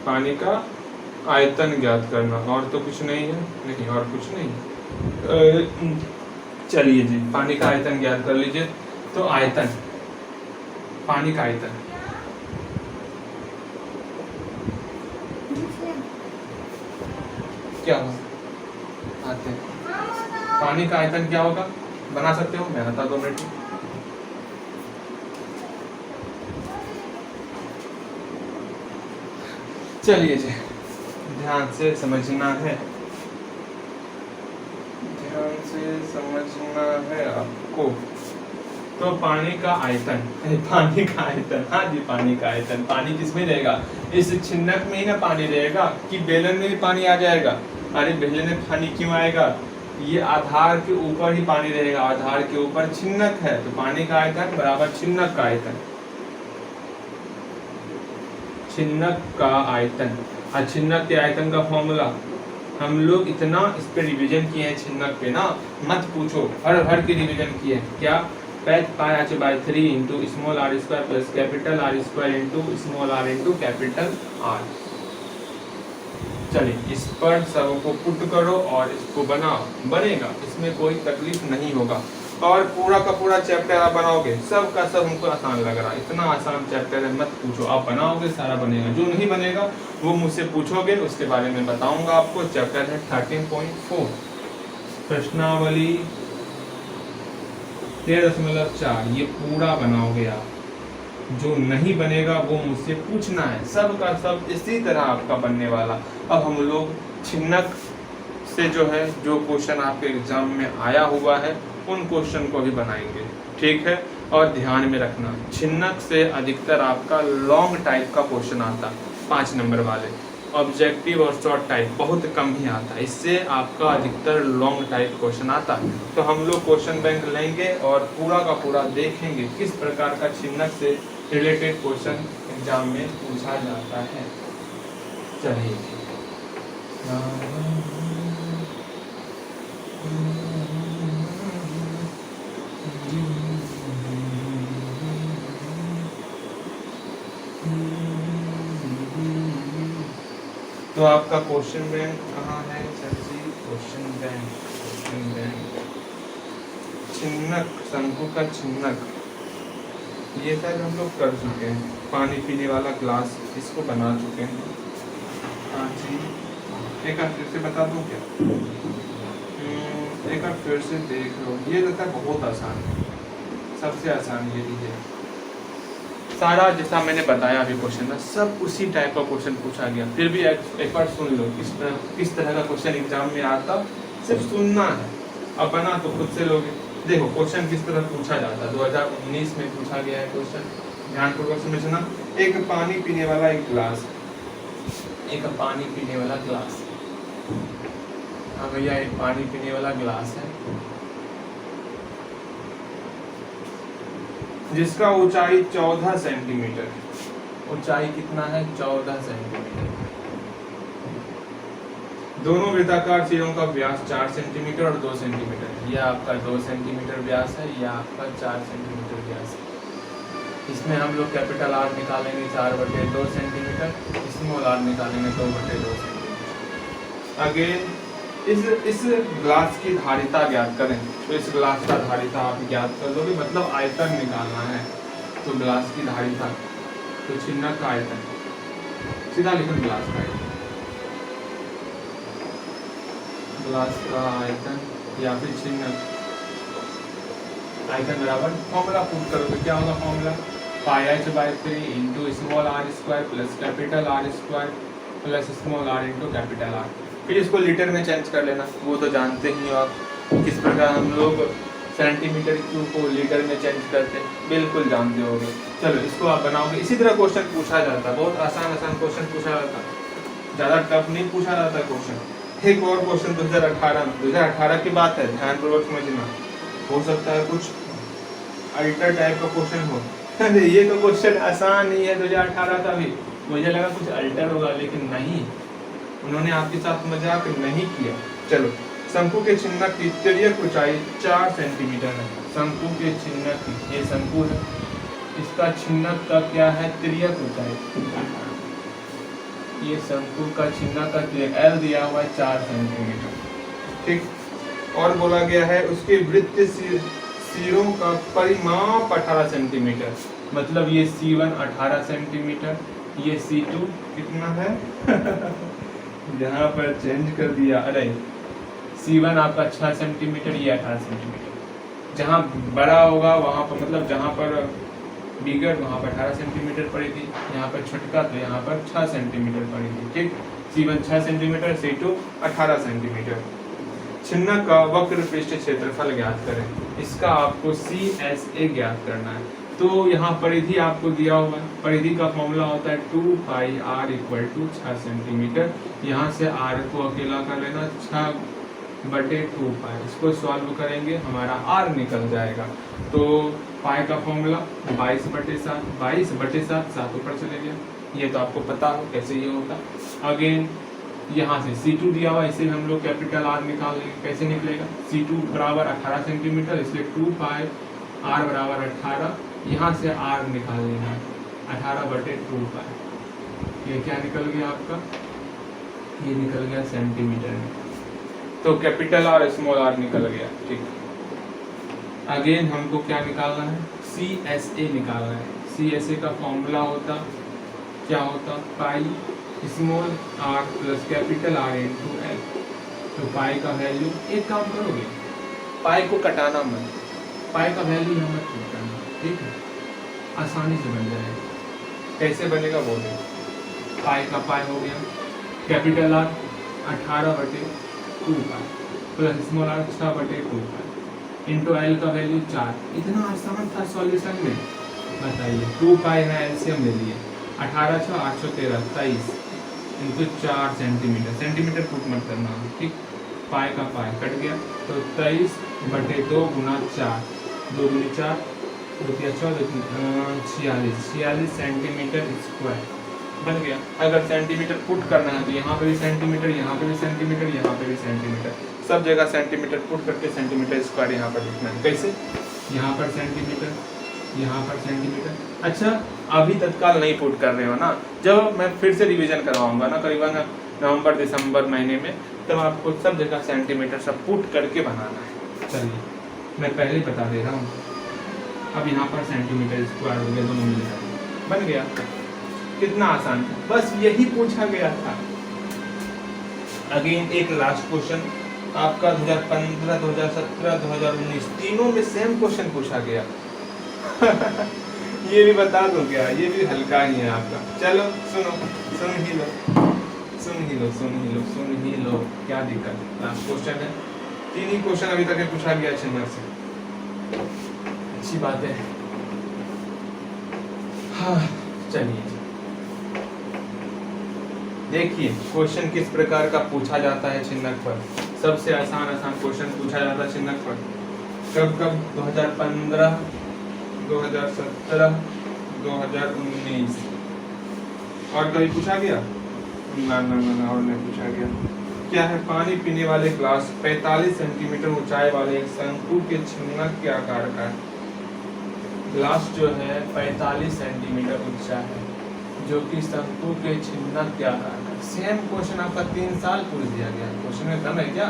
[SPEAKER 1] पानी का आयतन ज्ञात करना, और तो कुछ नहीं है, नहीं और कुछ नहीं। चलिए जी, पानी का आयतन ज्ञात कर लीजिए। तो आयतन, पानी का आयतन क्या होगा? आते हैं, पानी का आयतन क्या होगा? बना सकते हो? मैं आता 2 मिनट में। चलिए जी, ध्यान से समझना है, ध्यान से समझना है आपको। तो पानी का आयतन, पानी का आयतन, हाँ जी पानी का आयतन। पानी किसमें रहेगा? इस छिन्नक में ही ना पानी रहेगा, कि बेलन में भी पानी आ जाएगा? अरे बेलन में पानी क्यों आएगा? ये आधार के ऊपर ही पानी रहेगा, आधार के ऊपर छिन्नक है, तो पानी का आयतन बराबर छिन्नक का आयतन, छिन्नक का आयतन। और छिन्नक के आयतन का फॉर्मूला हम लोग इतना इस पे रिवीजन किए हैं, छिन्नक पे ना मत पूछो, हर भर के रिवीजन किए हैं। क्या? Patch pi h by 3 into small r square plus capital R square into small r into capital R। चलिए इस पर सबको पुट करो और इसको बनाओ, बनेगा, इसमें कोई तकलीफ नहीं होगा। और पूरा का पूरा चैप्टर आप बनाओगे, सब का सब हमको आसान लग रहा है, इतना आसान चैप्टर है, मत पूछो, आप बनाओगे सारा बनेगा। जो नहीं बनेगा वो मुझसे पूछोगे, उसके बारे में बताऊंगा आपको। चैप्टर है 13.4 प्रश्नावली 13.4, ये पूरा बनाओगे आप। जो नहीं बनेगा वो मुझसे पूछना है, सब का सब इसी तरह आपका बनने वाला। अब हम लोग छिन्नक से जो है, जो क्वेश्चन आपके एग्जाम में आया हुआ है उन क्वेश्चन को भी बनाएंगे, ठीक है। और ध्यान में रखना, छिन्नक से अधिकतर आपका लॉन्ग टाइप का क्वेश्चन आता, 5 नंबर वाले। ऑब्जेक्टिव और शॉर्ट टाइप बहुत कम ही आता है, इससे आपका अधिकतर लॉन्ग टाइप क्वेश्चन आता है। तो हम लोग क्वेश्चन बैंक लेंगे और पूरा का पूरा देखेंगे किस प्रकार का छिन्नक से रिलेटेड क्वेश्चन एग्जाम में पूछा जाता है। चलिए तो आपका क्वेश्चन बैंक कहाँ है सर जी? क्वेश्चन बैंक छिन्नक, शंकु का छिन्नक, ये शायद हम लोग कर चुके हैं। पानी पीने वाला ग्लास, इसको बना चुके हैं। हाँ जी, एक बार फिर से बता दूं क्या? एक बार फिर से देख लो, ये रहता है बहुत आसान है, सबसे आसान ये है। सारा जैसा मैंने बताया अभी क्वेश्चन में, सब उसी टाइप का क्वेश्चन पूछा गया। फिर भी एक बार सुन लो किस तरह का क्वेश्चन एग्जाम में आता, सिर्फ सुनना है, अब बना तो खुद से लोगे। देखो क्वेश्चन किस तरह पूछा जाता है, 2019 में पूछा गया है क्वेश्चन, ध्यानपूर्वक समझना। एक पानी पीने वाला एक गिलास, एक पानी पीने वाला गिलास, हाँ भैया एक पानी पीने वाला गिलास है जिसका ऊंचाई 14 सेंटीमीटर है। ऊंचाई कितना है? 14 सेंटीमीटर। दोनों वृत्ताकार सिरों का व्यास 4 सेंटीमीटर और 2 सेंटीमीटर है। यह आपका 2 सेंटीमीटर व्यास है, यह आपका 4 सेंटीमीटर व्यास है। इसमें हम लोग कैपिटल R निकालेंगे 4/2 सेंटीमीटर, स्मॉल r निकालेंगे 2/2 सेंटीमीटर। अगेन इस ग्लास की धारिता ज्ञात करें, तो इस ग्लास का धारिता आप ज्ञात कर दोगे, मतलब आयतन निकालना है। तो ग्लास की धारिता, तो छिन्नक का आयतन, सीधा लिखो ग्लास का आयतन, ग्लास का आयतन या फिर छिन्नक आयतन बराबर फॉर्मूला पुट करोगे, क्या होगा formula? πh/3 into small r square plus capital R square plus small r into capital R। फिर इसको लीटर में चेंज कर लेना, वो तो जानते ही हो आप, किस प्रकार हम लोग सेंटीमीटर क्यूब को लीटर में चेंज करते हैं, बिल्कुल जानते होगे। चलो इसको आप बनाओगे। इसी तरह क्वेश्चन पूछा जाता है, बहुत आसान क्वेश्चन पूछा जाता है, ज़्यादा टफ नहीं पूछा जाता क्वेश्चन। एक और क्वेश्चन 2018 की बात है, ध्यानपूर्वक समझना। हो सकता है कुछ अल्टर टाइप का क्वेश्चन हो। अरे ये तो क्वेश्चन आसान ही है 2018 का भी, मुझे लगा कुछ अल्टर होगा, लेकिन नहीं, उन्होंने आपके साथ मजाक नहीं किया। चलो, शंकु के चिन्ह की तिर्यक ऊंचाई 4 सेंटीमीटर है। शंकु के चिन्ह की, ये शंकु है, इसका चिन्ह का क्या है, तिर्यक ऊंचाई। ये शंकु का चिन्ह का एल दिया हुआ है 4 सेंटीमीटर, ठीक। और बोला गया है उसके वृत्त सिरों का परिमाप 18 सेंटीमीटर, मतलब ये C1 18 सेंटीमीटर, ये C2 कितना है यहाँ पर चेंज कर दिया, अरे C1 आपका 6 सेंटीमीटर, ये 18 सेंटीमीटर। जहाँ बड़ा होगा वहाँ पर, मतलब जहाँ पर बिगर वहाँ पर 18 सेंटीमीटर पड़ेगी, यहाँ पर छोटका तो यहाँ पर 6 सेंटीमीटर पड़ेगी, ठीक। C1 6 centimetre, C2 18 centimetre. चिन्ह का वक्र पृष्ठ क्षेत्रफल ज्ञात करें। इसका आपको CSA ज्ञात करना है। तो यहाँ परिधि आपको दिया हुआ है, परिधि का फॉर्मूला होता है 2 पाई r इक्वल टू 6 सेंटीमीटर। यहाँ से r को अकेला कर लेना, 6/2 पाई, इसको सॉल्व करेंगे हमारा r निकल जाएगा। तो पाई का फॉर्मूला 22/7, 22/7 7 ऊपर चले गया, ये तो आपको पता हो कैसे ये होता। अगेन यहाँ से C2 दिया हुआ, इसे हम लोग कैपिटल R निकाल लेंगे। कैसे निकलेगा, C2 बराबर 18 सेंटीमीटर, इसलिए 2 पाई R बराबर 18, यहाँ से R निकाल लेना है 18/2 पाई। ये क्या निकल गया आपका, ये निकल गया सेंटीमीटर में। तो कैपिटल R स्मॉल r निकल गया, ठीक। अगेन हमको क्या निकालना है, CSA निकालना है। CSA का फॉर्मूला होता क्या होता, pi small r plus capital R into L. तो पाई का वैल्यू, एक काम करोगे, पाई को कटाना मत, पाई का वैल्यू यहाँ मत पुट करना, ठीक है, आसानी से बन जाएगा। कैसे बनेगा वो देखो, पाई का पाई हो गया, capital R 18/2 pi plus small r 6/2 pi into L का वैल्यू 4। इतना आसान था सॉल्यूशन में, बताइए। 2 पाई है, एलसीएम ले लिए, 18 6 813 23 इंटू 4 सेंटीमीटर, सेंटीमीटर फुट मत करना, ठीक। पाई का पाई कट गया, तो 23/2 गुना 4, 2 दूनी 4, 2 तिया 14, 46 सेंटीमीटर स्क्वायर बन गया। अगर सेंटीमीटर पुट करना है तो यहाँ पे भी सेंटीमीटर, यहाँ पे भी सेंटीमीटर, यहाँ पे भी सेंटीमीटर, सब जगह सेंटीमीटर पुट करके सेंटीमीटर स्क्वायर यहाँ पर लिखना है। कैसे, यहाँ पर सेंटीमीटर, यहाँ पर सेंटीमीटर। अच्छा, अभी तत्काल नहीं पुट कर रहे हो ना, जब मैं फिर से रिवीजन करवाऊंगा ना करीबन नवंबर दिसंबर महीने में, तब आपको सब जगह सेंटीमीटर सब पुट करके बनाना है। चलिए मैं पहले बता दे रहा हूँ। अब यहाँ पर सेंटीमीटर स्क्वायर हो गया, दोनों मिल बन गया। कितना आसान था, बस यही पूछा गया था। अगेन एक लास्ट क्वेश्चन आपका 2015, 2017, 2019 तीनों में सेम क्वेश्चन पूछा गया ये भी बता दो क्या, ये भी हल्का ही है आपका। चलो सुनो, सुन ही लो, सुन ही लो, सुन ही लो, सुन ही लो, क्या दिक्कत। लास्ट क्वेश्चन है, 3 ही क्वेश्चन अभी तक पूछा गया चिन्ह से, अच्छी बात है। हाँ चलिए देखिए क्वेश्चन किस प्रकार का पूछा जाता है चिन्हक पर। सबसे आसान क्वेश्चन पूछा जाता है चिन्हक पर। कब 2015, 2017, 2019 और कभी पूछा गया ना और नहीं पूछा गया। क्या है, पानी पीने वाले ग्लास 45 सेंटीमीटर ऊंचाई वाले एक शंकु के चिन्हक के आकार का है। ग्लास जो है 45 सेंटीमीटर ऊंचा है, जो कि शंकु के चिन्हक के आकार का। सेम क्वेश्चन आपका 3 साल पूछ दिया गया, क्वेश्चन में कम है क्या।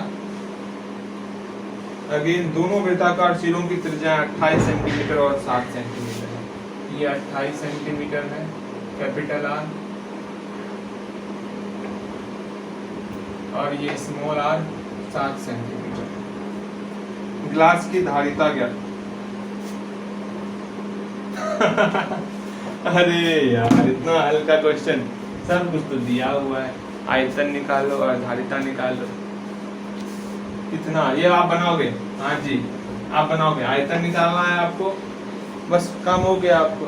[SPEAKER 1] अगेन दोनों वृत्ताकार सिरों की त्रिज्या 28 सेंटीमीटर और 7 सेंटीमीटर है। ये 28 सेंटीमीटर है कैपिटल R, और ये स्मॉल r 7 सेंटीमीटर। ग्लास की धारिता क्या अरे यार इतना हल्का क्वेश्चन, सब कुछ तो दिया हुआ है। आयतन निकालो और धारिता निकालो। कितना, ये आप बनाओगे, हाँ जी आप बनाओगे, आयतन निकालना है आपको, बस काम हो गया आपको,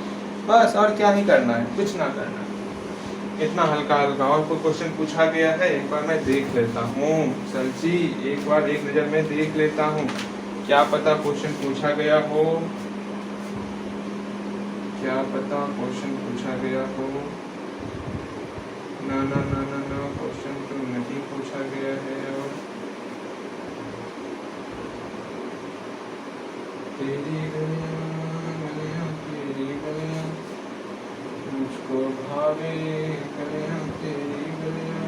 [SPEAKER 1] बस और क्या ही करना है, कुछ ना करना, इतना हल्का हल्का। और कोई क्वेश्चन पूछा गया है एक बार मैं देख लेता हूँ सर जी, एक बार एक नज़र में देख लेता हूँ, क्या पता क्वेश्चन पूछा गया हो, क्या पता क्वेश्चन पूछा गया हो। ना ना ना ना ना, क्वेश्चन तो नहीं पूछा गया है। और तेरी गलियां तेरी गलियां मुझको भावे, गलियां तेरी गलियां।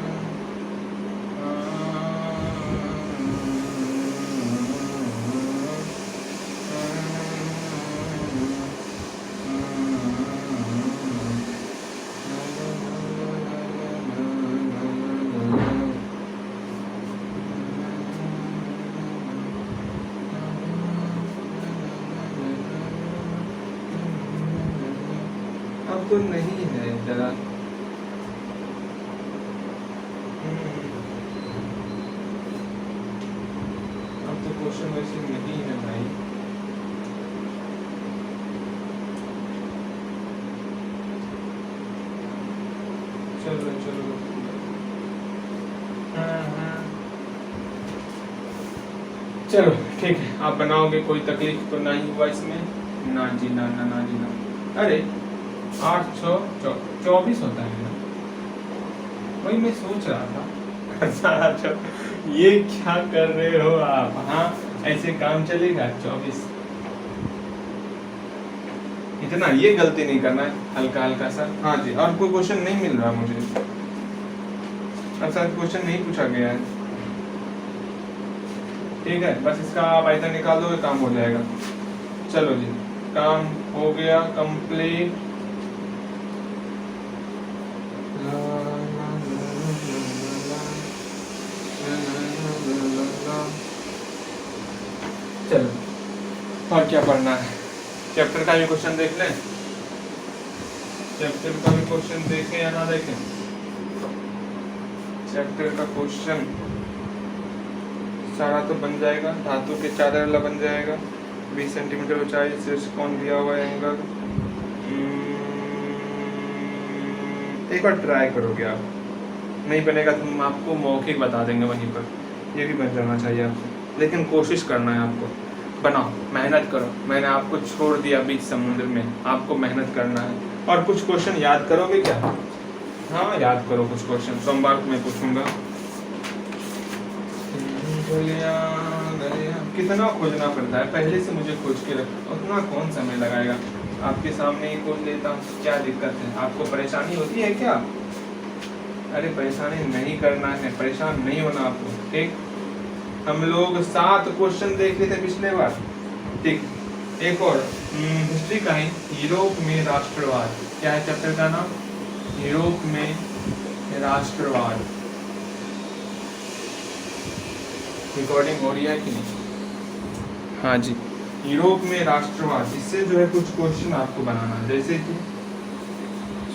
[SPEAKER 1] अब तो नहीं है जरा, अब तो क्वेश्चन वैसे नहीं है भाई। चलो चलो चलो ठीक है, आप बनाओगे, कोई तकलीफ तो नहीं हुआ इसमें, ना जी ना ना ना जी ना। अरे 8 6 24 होता है ना, वही मैं सोच रहा था। अच्छा ये क्या कर रहे हो आप, हाँ ऐसे काम चलेगा 24, इतना ये गलती नहीं करना है, हल्का हल्का सा। हाँ जी, और कोई क्वेश्चन नहीं मिल रहा मुझे, अब शायद क्वेश्चन नहीं पूछा गया है, ठीक है, बस इसका आप आयतन निकाल दो, काम हो जाएगा। चलो जी, काम हो गया कंप्लीट। चलो और क्या पढ़ना है, चैप्टर का भी क्वेश्चन देख लें, चैप्टर का भी क्वेश्चन देखें या ना देखें। चैप्टर का क्वेश्चन सारा तो बन जाएगा, धातु के चादर वाला बन जाएगा, 20 सेंटीमीटर ऊंचाई, शीर्ष कोण दिया हुआ है एंगल। एक बार ट्राई करोगे आप, नहीं बनेगा तो हम आपको मौखिक बता देंगे वहीं पर, ये भी बन जाना चाहिए आपको, लेकिन कोशिश करना है आपको, बनाओ मेहनत करो, मैंने आपको छोड़ दिया बीच समुद्र में, आपको मेहनत करना है। और कुछ क्वेश्चन याद करोगे क्या, हाँ याद करो कुछ क्वेश्चन, सोमवार को मैं पूछूंगा। कितना खोजना पड़ता है, पहले से मुझे खोज के रखो, उतना कौन समय लगाएगा, आपके सामने ही खोज लेता हूँ, क्या दिक्कत है, आपको परेशानी होती है क्या? अरे परेशानी नहीं करना है, परेशान नहीं होना आपको, ठीक। हम लोग 7 क्वेश्चन देखे थे पिछले बार, ठीक। एक और हिस्ट्री का ही, यूरोप में राष्ट्रवाद, क्या है चैप्टर का नाम, यूरोप में राष्ट्रवाद। रिकॉर्डिंग हो रही है कि नहीं? हाँ जी, यूरोप में राष्ट्रवाद, इससे जो है कुछ क्वेश्चन आपको बनाना है, जैसे कि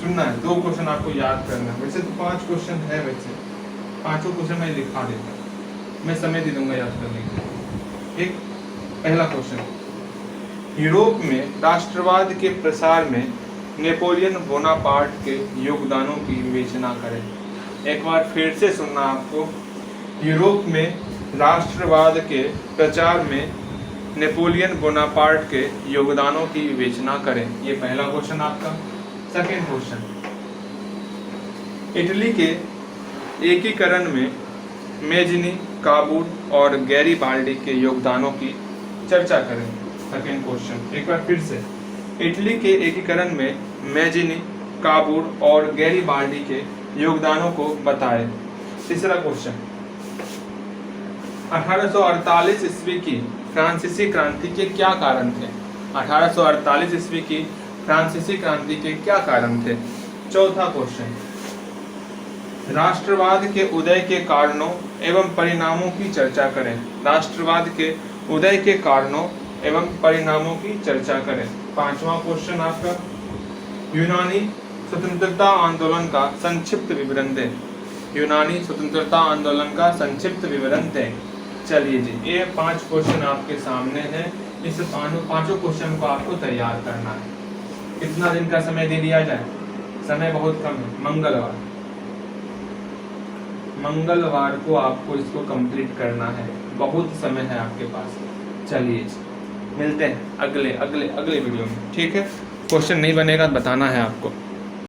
[SPEAKER 1] सुनना है, 2 क्वेश्चन आपको याद करना है, वैसे तो 5 क्वेश्चन है, वैसे 5 क्वेश्चन मैं लिखा देता हूँ, मैं समय दे दूंगा याद करने के लिए। एक पहला क्वेश्चन, यूरोप में राष्ट्रवाद के प्रसार में नेपोलियन बोनापार्ट के योगदानों की विवेचना करें। एक बार फिर से सुनना आपको, यूरोप में राष्ट्रवाद के प्रचार में नेपोलियन बोनापार्ट के योगदानों की विवेचना करें, ये पहला क्वेश्चन आपका। सेकेंड क्वेश्चन, इटली के एकीकरण में मेजनी, काबूल और गैरीबाल्डी के योगदानों की चर्चा करें। सेकेंड क्वेश्चन एक बार फिर से, इटली के एकीकरण में मेजनी, काबूल और गैरीबाल्डी के योगदानों को बताएं। तीसरा क्वेश्चन, 1848 ईस्वी की फ्रांसीसी क्रांति के क्या कारण थे? 1848 ईस्वी की फ्रांसीसी क्रांति के क्या कारण थे? चौथा क्वेश्चन, राष्ट्रवाद के उदय के कारणों एवं परिणामों की चर्चा करें। राष्ट्रवाद के उदय के कारणों एवं परिणामों की चर्चा करें। पांचवा क्वेश्चन आपका, यूनानी स्वतंत्रता आंदोलन का संक्षिप्त विवरण दें। यूनानी स्वतंत्रता आंदोलन का संक्षिप्त विवरण दें। चलिए जी, ये 5 क्वेश्चन आपके सामने हैं। इस पांचों क्वेश्चन को आपको तैयार करना है। कितना दिन का समय दे दिया जाए? समय बहुत कम है। मंगलवार को आपको इसको कंप्लीट करना है, बहुत समय है आपके पास। चलिए जी, मिलते हैं अगले वीडियो में, ठीक है? क्वेश्चन नहीं बनेगा बताना है आपको।